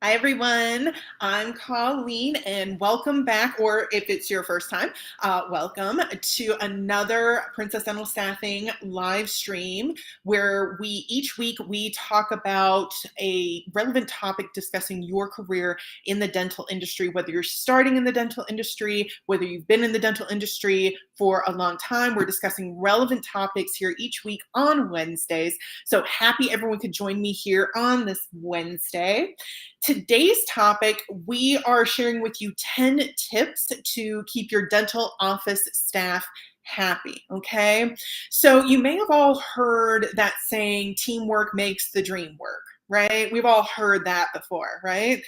Hi, everyone. I'm Colleen, and welcome back, or if it's your first time, welcome to another Princess Dental Staffing live stream where each week we talk about a relevant topic discussing your career in the dental industry, whether you're starting in the dental industry, whether you've been in the dental industry for a long time. We're discussing relevant topics here each week on Wednesdays. So happy everyone could join me here on this Wednesday. Today's topic, we are sharing with you 10 tips to keep your dental office staff happy, okay? So you may have all heard that saying, teamwork makes the dream work, right? We've all heard that before, right?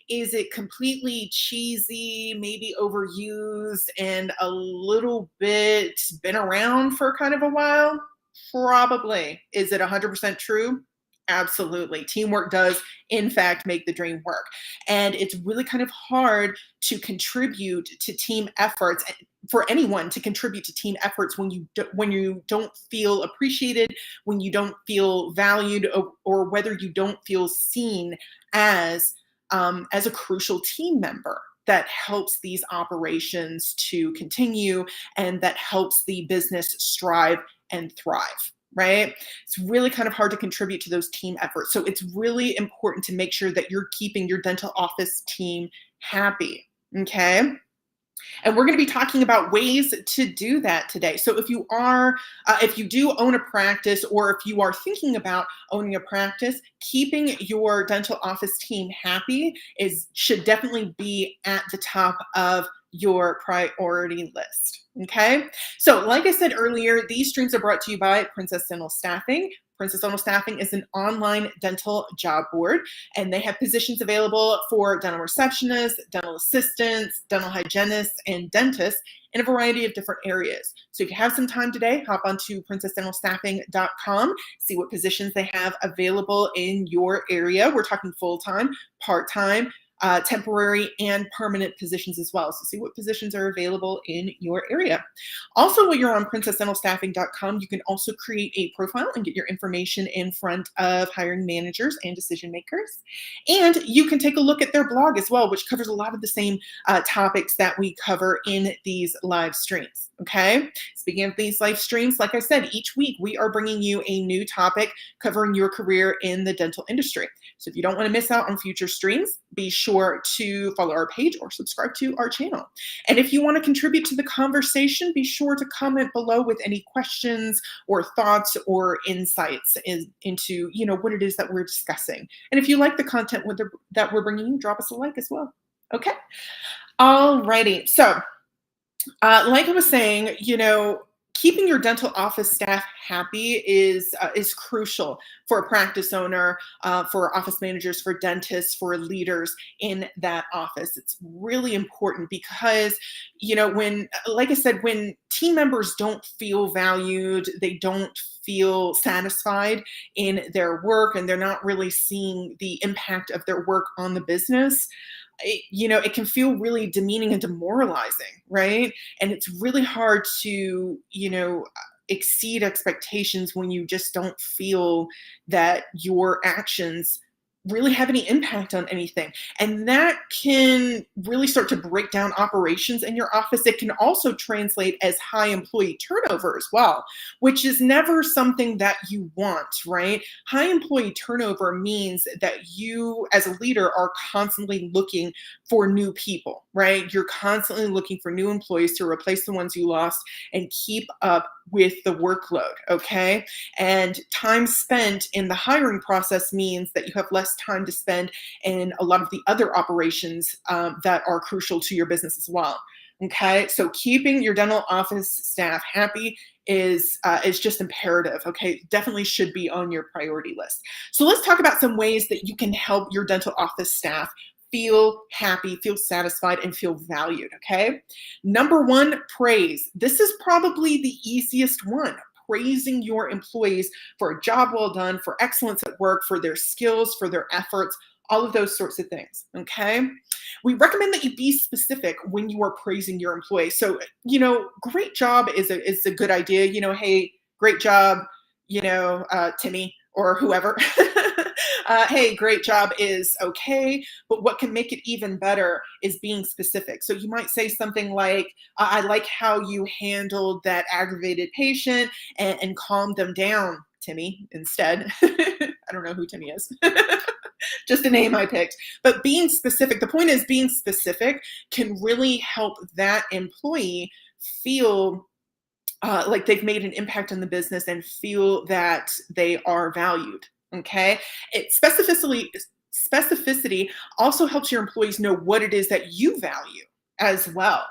Is it completely cheesy, maybe overused, and a little bit been around for kind of a while? Probably. Is it 100% true? Absolutely. Teamwork does, in fact, make the dream work. And it's really kind of hard to contribute to team efforts, for anyone to contribute to team efforts when you don't feel appreciated, when you don't feel valued, or whether you don't feel seen as a crucial team member that helps these operations to continue and that helps the business strive and thrive, right? It's really kind of hard to contribute to those team efforts. So it's really important to make sure that you're keeping your dental office team happy, okay? And we're going to be talking about ways to do that today. So if you do own a practice, or if you are thinking about owning a practice, keeping your dental office team happy should definitely be at the top of your priority list. Okay. So like I said earlier, these streams are brought to you by Princess Dental Staffing. Princess Dental Staffing is an online dental job board, and they have positions available for dental receptionists, dental assistants, dental hygienists, and dentists in a variety of different areas. So if you have some time today, hop onto princessdentalstaffing.com, see what positions they have available in your area. We're talking full-time, part-time, temporary, and permanent positions as well. So see what positions are available in your area. Also, when you're on princessdentalstaffing.com, you can also create a profile and get your information in front of hiring managers and decision makers. And you can take a look at their blog as well, which covers a lot of the same topics that we cover in these live streams. Okay. Speaking of these live streams, like I said, each week we are bringing you a new topic covering your career in the dental industry. So if you don't want to miss out on future streams, be sure to follow our page or subscribe to our channel. And if you want to contribute to the conversation, be sure to comment below with any questions or thoughts or insights into what it is that we're discussing. And if you like the content that we're bringing you, drop us a like as well. Okay. Alrighty. So like I was saying, keeping your dental office staff happy is crucial for a practice owner, for office managers, for dentists, for leaders in that office. It's really important because, like I said, when team members don't feel valued, they don't feel satisfied in their work, and they're not really seeing the impact of their work on the business, it can feel really demeaning and demoralizing, right? And it's really hard to, exceed expectations when you just don't feel that your actions really have any impact on anything. And that can really start to break down operations in your office. It can also translate as high employee turnover as well, which is never something that you want, right? High employee turnover means that you as a leader are constantly looking for new people, right? You're constantly looking for new employees to replace the ones you lost and keep up with the workload, okay? And time spent in the hiring process means that you have less time to spend in a lot of the other operations that are crucial to your business as well. Okay, so keeping your dental office staff happy is just imperative. Okay, definitely should be on your priority list. So let's talk about some ways that you can help your dental office staff feel happy, feel satisfied, and feel valued, okay? Number one, praise. This is probably the easiest one. Praising your employees for a job well done, for excellence at work, for their skills, for their efforts, all of those sorts of things, okay? We recommend that you be specific when you are praising your employees. So, great job is a good idea. Hey, great job, Timmy, or whoever. Hey, great job is okay, but what can make it even better is being specific. So you might say something like, I like how you handled that aggravated patient and calmed them down, Timmy, instead. I don't know who Timmy is. Just a name I picked. But being specific, the point is being specific can really help that employee feel like they've made an impact on the business and feel that they are valued. Okay. Specificity also helps your employees know what it is that you value as well.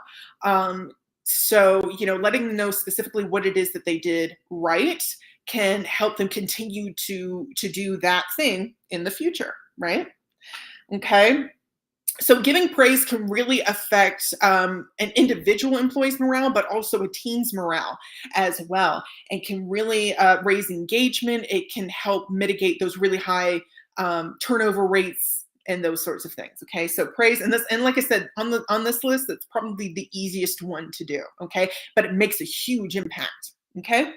Um, so, letting them know specifically what it is that they did right can help them continue to do that thing in the future, right? Okay. So giving praise can really affect an individual employee's morale, but also a team's morale as well, and can really raise engagement. It can help mitigate those really high turnover rates and those sorts of things. Okay, so praise and like I said on this list, that's probably the easiest one to do. Okay, but it makes a huge impact. Okay.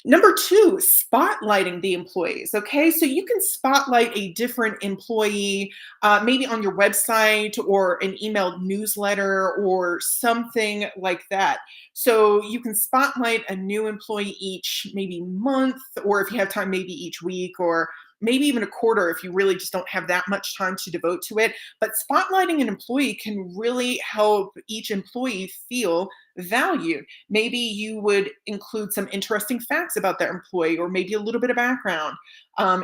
Number two, spotlighting the employees. Okay, so you can spotlight a different employee, maybe on your website or an emailed newsletter or something like that. So you can spotlight a new employee each maybe month, or if you have time, maybe each week, or maybe even a quarter if you really just don't have that much time to devote to it. But spotlighting an employee can really help each employee feel valued. Maybe you would include some interesting facts about their employee, or maybe a little bit of background,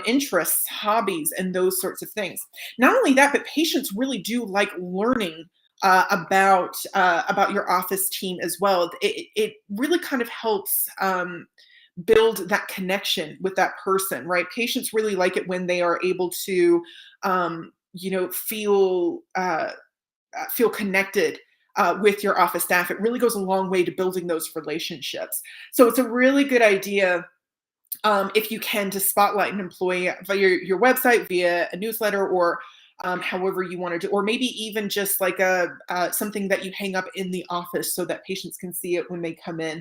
interests, hobbies, and those sorts of things. Not only that, but patients really do like learning about your office team as well. It really kind of helps build that connection with that person, right? Patients really like it when they are able to, feel connected with your office staff. It really goes a long way to building those relationships. So it's a really good idea, if you can, to spotlight an employee via your website, via a newsletter, or however you want to do, or maybe even just like a something that you hang up in the office so that patients can see it when they come in.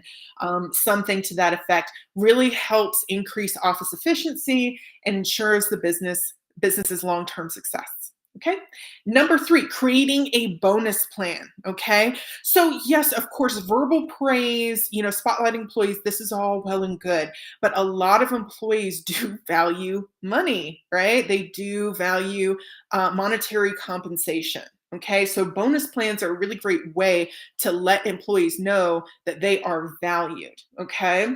Something to that effect really helps increase office efficiency and ensures the business's long-term success. Okay. Number three, creating a bonus plan. Okay. So yes, of course, verbal praise, spotlighting employees, this is all well and good, but a lot of employees do value money, right? They do value monetary compensation. Okay. So bonus plans are a really great way to let employees know that they are valued. Okay.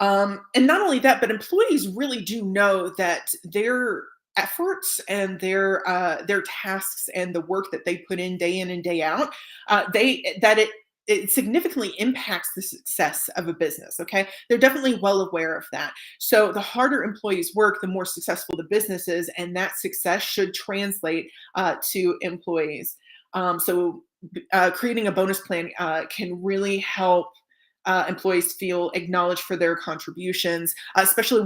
And not only that, but employees really do know that their efforts and their tasks and the work that they put in and day out, it significantly impacts the success of a business. Okay, they're definitely well aware of that. So the harder employees work, the more successful the business is, and that success should translate to employees. Creating a bonus plan can really help employees feel acknowledged for their contributions, especially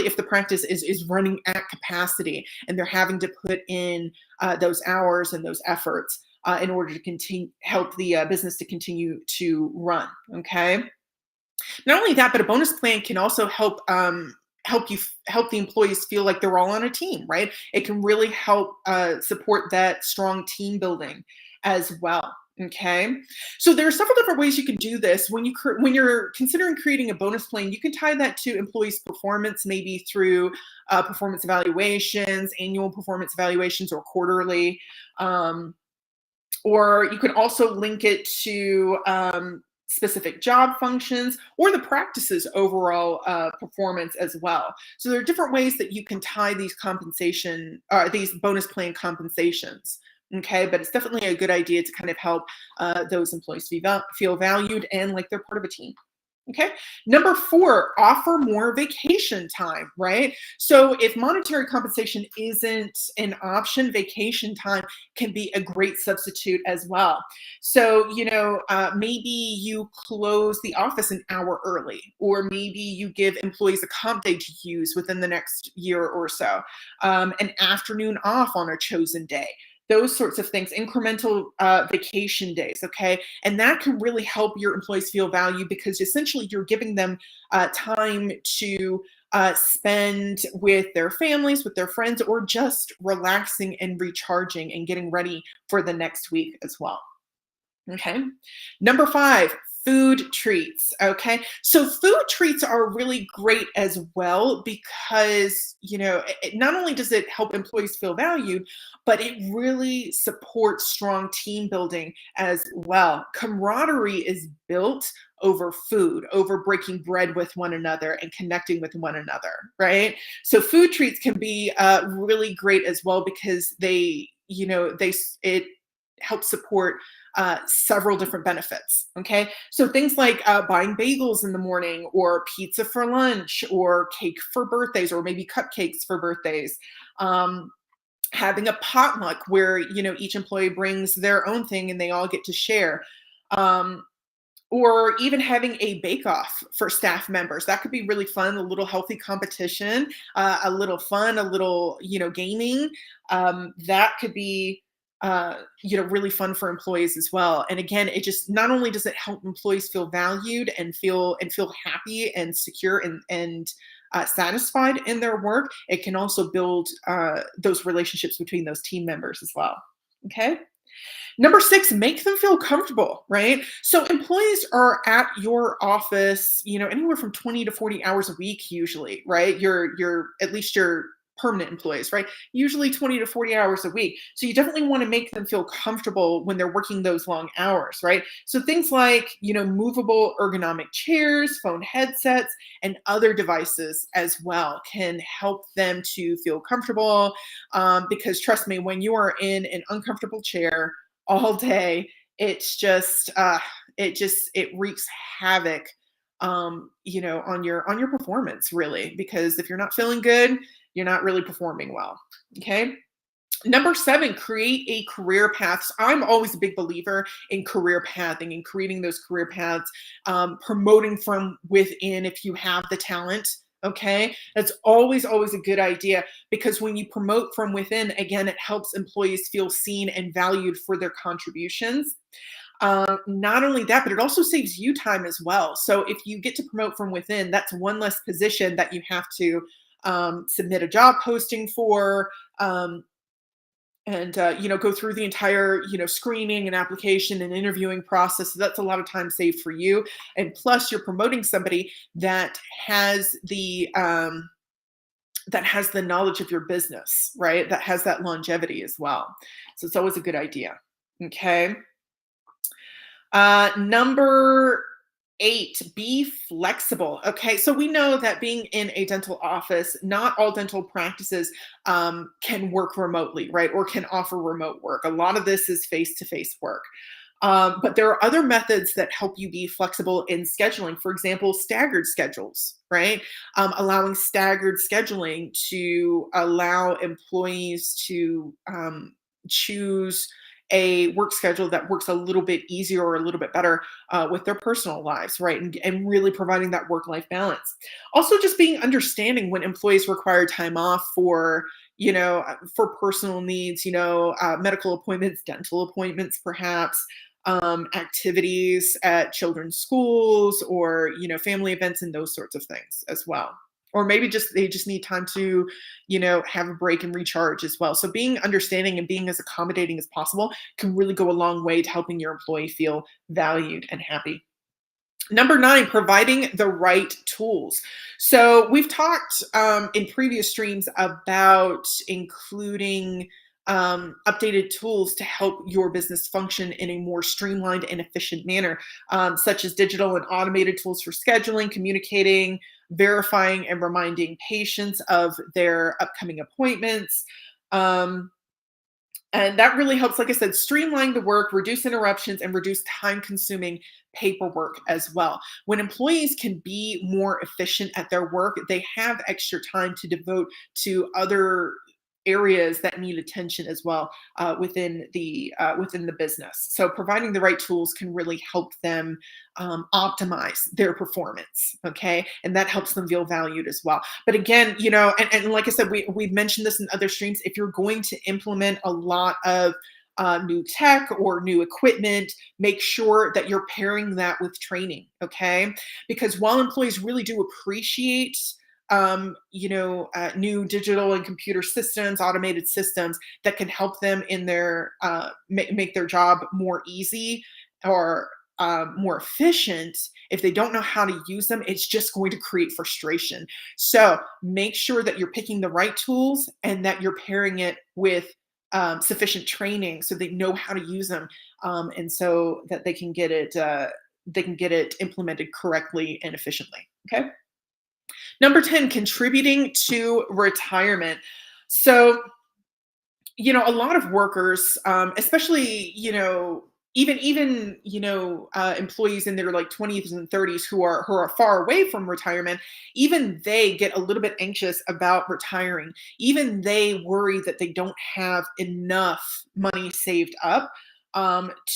if the practice is running at capacity and they're having to put in those hours and those efforts in order to help the business to continue to run. Okay. Not only that, but a bonus plan can also help the employees feel like they're all on a team, right? It can really help support that strong team building as well. Okay, so there are several different ways you can do this. When you're considering creating a bonus plan, you can tie that to employees' performance, maybe through performance evaluations, annual performance evaluations, or quarterly. Or you can also link it to specific job functions or the practice's overall performance as well. So there are different ways that you can tie these bonus plan compensations. Okay, but it's definitely a good idea to kind of help those employees feel valued and like they're part of a team. Okay. Number four, offer more vacation time, right? So if monetary compensation isn't an option, vacation time can be a great substitute as well. So, maybe you close the office an hour early, or maybe you give employees a comp day to use within the next year or so, an afternoon off on a chosen day. Those sorts of things, incremental vacation days, okay? And that can really help your employees feel valued, because essentially you're giving them time to spend with their families, with their friends, or just relaxing and recharging and getting ready for the next week as well. Okay. Number five, food treats. Okay. So food treats are really great as well because, not only does it help employees feel valued, but it really supports strong team building as well. Camaraderie is built over food, over breaking bread with one another and connecting with one another, right? So food treats can be really great as well because it helps support several different benefits. Okay. So things like buying bagels in the morning, or pizza for lunch, or cake for birthdays, or maybe cupcakes for birthdays. Um, Having a potluck where, each employee brings their own thing and they all get to share. Um, or even having a bake off for staff members. That could be really fun, a little healthy competition, a little fun, a little, gaming. That could be, really fun for employees as well. And again, it just not only does it help employees feel valued and feel happy and secure and satisfied in their work, it can also build those relationships between those team members as well. Okay. Number six, make them feel comfortable, right? So employees are at your office, anywhere from 20 to 40 hours a week, usually, right? At least your permanent employees, right? Usually 20 to 40 hours a week. So you definitely want to make them feel comfortable when they're working those long hours, right? So things like, movable ergonomic chairs, phone headsets, and other devices as well can help them to feel comfortable. Because trust me, when you are in an uncomfortable chair all day, it wreaks havoc, on your performance, really, because if you're not feeling good, you're not really performing well. Okay. Number seven, create a career path. So I'm always a big believer in career pathing and creating those career paths, promoting from within if you have the talent. Okay. That's always a good idea because when you promote from within, again, it helps employees feel seen and valued for their contributions. Not only that, but it also saves you time as well. So if you get to promote from within, that's one less position that you have to submit a job posting for. And go through the entire screening and application and interviewing process. So that's a lot of time saved for you, and plus you're promoting somebody that has the knowledge of your business, right? That has that longevity as well. So it's always a good idea. Okay. Number eight, be flexible. Okay, so we know that being in a dental office, not all dental practices can work remotely, right? Or can offer remote work. A lot of this is face-to-face work. But there are other methods that help you be flexible in scheduling. For example, staggered schedules, right? Allowing staggered scheduling to allow employees to choose a work schedule that works a little bit easier or a little bit better with their personal lives, right? And really providing that work-life balance. Also, just being understanding when employees require time off for personal needs, medical appointments, dental appointments, perhaps, activities at children's schools, or family events and those sorts of things as well. Or maybe they just need time to have a break and recharge as well. So being understanding and being as accommodating as possible can really go a long way to helping your employee feel valued and happy. Number nine, providing the right tools. So we've talked in previous streams about including updated tools to help your business function in a more streamlined and efficient manner, such as digital and automated tools for scheduling, communicating, verifying, and reminding patients of their upcoming appointments. Um, and that really helps, like I said, streamline the work, reduce interruptions, and reduce time consuming paperwork as well. When employees can be more efficient at their work, they have extra time to devote to other areas that need attention as well, within the business. So providing the right tools can really help them optimize their performance. Okay, and that helps them feel valued as well. But again, and like I said, we've mentioned this in other streams. If you're going to implement a lot of new tech or new equipment, make sure that you're pairing that with training. Okay, because while employees really do appreciate new digital and computer systems, automated systems that can help them in their make their job more easy or more efficient. If they don't know how to use them, it's just going to create frustration. So make sure that you're picking the right tools and that you're pairing it with sufficient training so they know how to use them, and so that they can get it implemented correctly and efficiently. Okay. Number 10, contributing to retirement. So, a lot of workers, especially, employees in their like 20s and 30s who are far away from retirement, even they get a little bit anxious about retiring. Even they worry that they don't have enough money saved up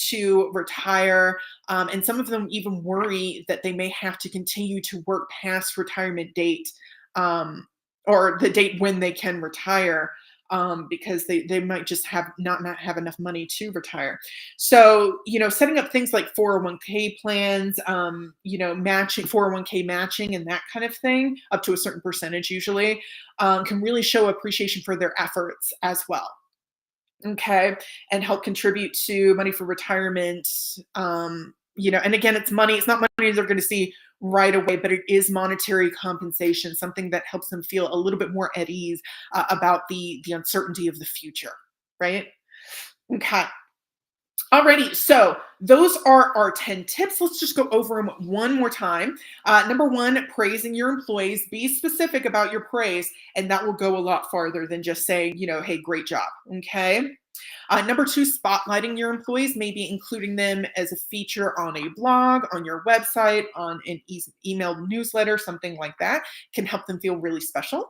to retire. And some of them even worry that they may have to continue to work past retirement date, um, or the date when they can retire, because they might just have not have enough money to retire. So, setting up things like 401k plans, matching 401k matching and that kind of thing, up to a certain percentage usually, can really show appreciation for their efforts as well. Okay, and help contribute to money for retirement. And again, it's money. It's not money they're going to see right away, but it is monetary compensation, something that helps them feel a little bit more at ease about the uncertainty of the future, right? Okay. Alrighty, so those are our 10 tips. Let's just go over them one more time. Number one, praising your employees. Be specific about your praise, and that will go a lot farther than just saying, hey, great job. Okay. Number two, spotlighting your employees, maybe including them as a feature on a blog, on your website, on an email newsletter, something like that can help them feel really special.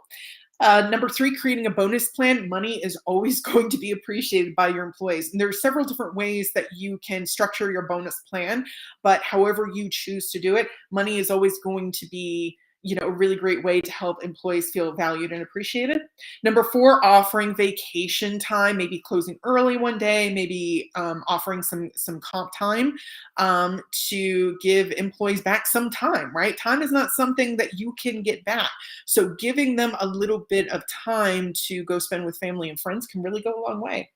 Number three, creating a bonus plan. Money is always going to be appreciated by your employees. And there are several different ways that you can structure your bonus plan, but however you choose to do it, money is always going to be a really great way to help employees feel valued and appreciated. Number four, offering vacation time, maybe closing early one day, maybe offering some comp time, to give employees back some time, right? Time is not something that you can get back. So giving them a little bit of time to go spend with family and friends can really go a long way.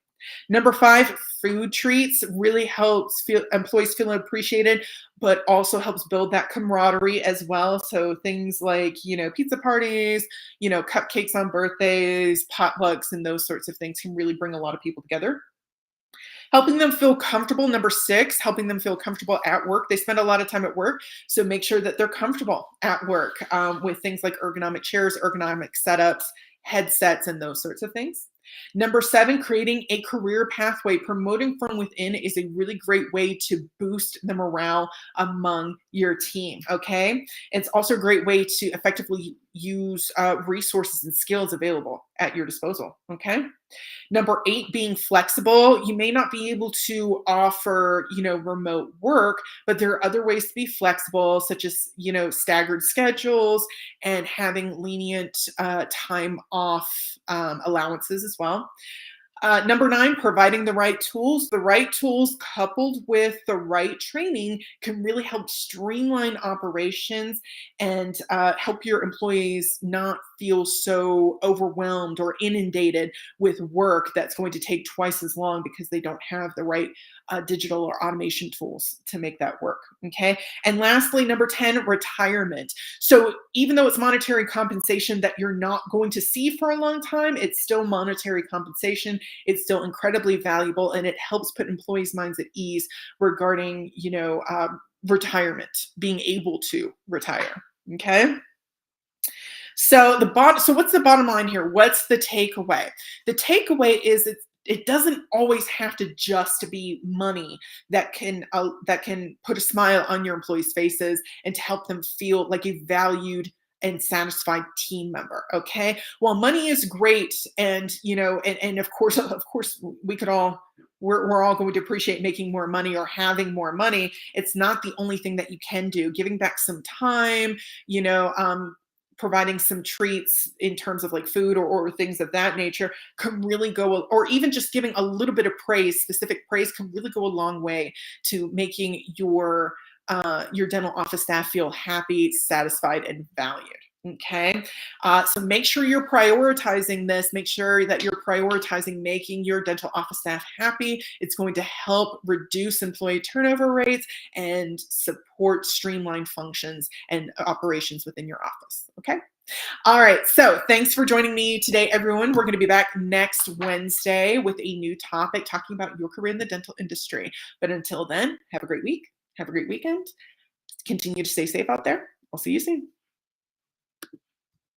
Number five, food treats really helps employees feel appreciated, but also helps build that camaraderie as well. So things like, pizza parties, cupcakes on birthdays, potlucks, and those sorts of things can really bring a lot of people together. Helping them feel comfortable. Number six, helping them feel comfortable at work. They spend a lot of time at work, so make sure that they're comfortable at work, with things like ergonomic chairs, ergonomic setups, headsets, and those sorts of things. Number seven, creating a career pathway. Promoting from within is a really great way to boost the morale among your team. Okay. It's also a great way to effectively use resources and skills available at your disposal. Okay. Number eight, being flexible. You may not be able to offer, remote work, but there are other ways to be flexible, such as, staggered schedules and having lenient time off allowances as well. Number nine, providing the right tools. The right tools coupled with the right training can really help streamline operations and help your employees not feel so overwhelmed or inundated with work that's going to take twice as long because they don't have the right digital or automation tools to make that work. Okay. And lastly, number 10, retirement. So even though it's monetary compensation that you're not going to see for a long time, it's still monetary compensation. It's still incredibly valuable, and it helps put employees' minds at ease regarding, retirement, being able to retire. Okay. So what's the bottom line here? What's the takeaway? The takeaway is it doesn't always have to just be money that can put a smile on your employees' faces and to help them feel like a valued and satisfied team member. Okay. While money is great, and and of course we could all we're all going to appreciate making more money or having more money. It's not the only thing that you can do. Giving back some time, you know, providing some treats in terms of like food or things of that nature can really go, or even just giving a little bit of praise, specific praise, can really go a long way to making your dental office staff feel happy, satisfied, and valued. Okay. So make sure you're prioritizing this. Make sure that you're prioritizing making your dental office staff happy. It's going to help reduce employee turnover rates and support streamlined functions and operations within your office. Okay. All right. So thanks for joining me today, everyone. We're going to be back next Wednesday with a new topic talking about your career in the dental industry. But until then, have a great week. Have a great weekend. Continue to stay safe out there. I'll see you soon.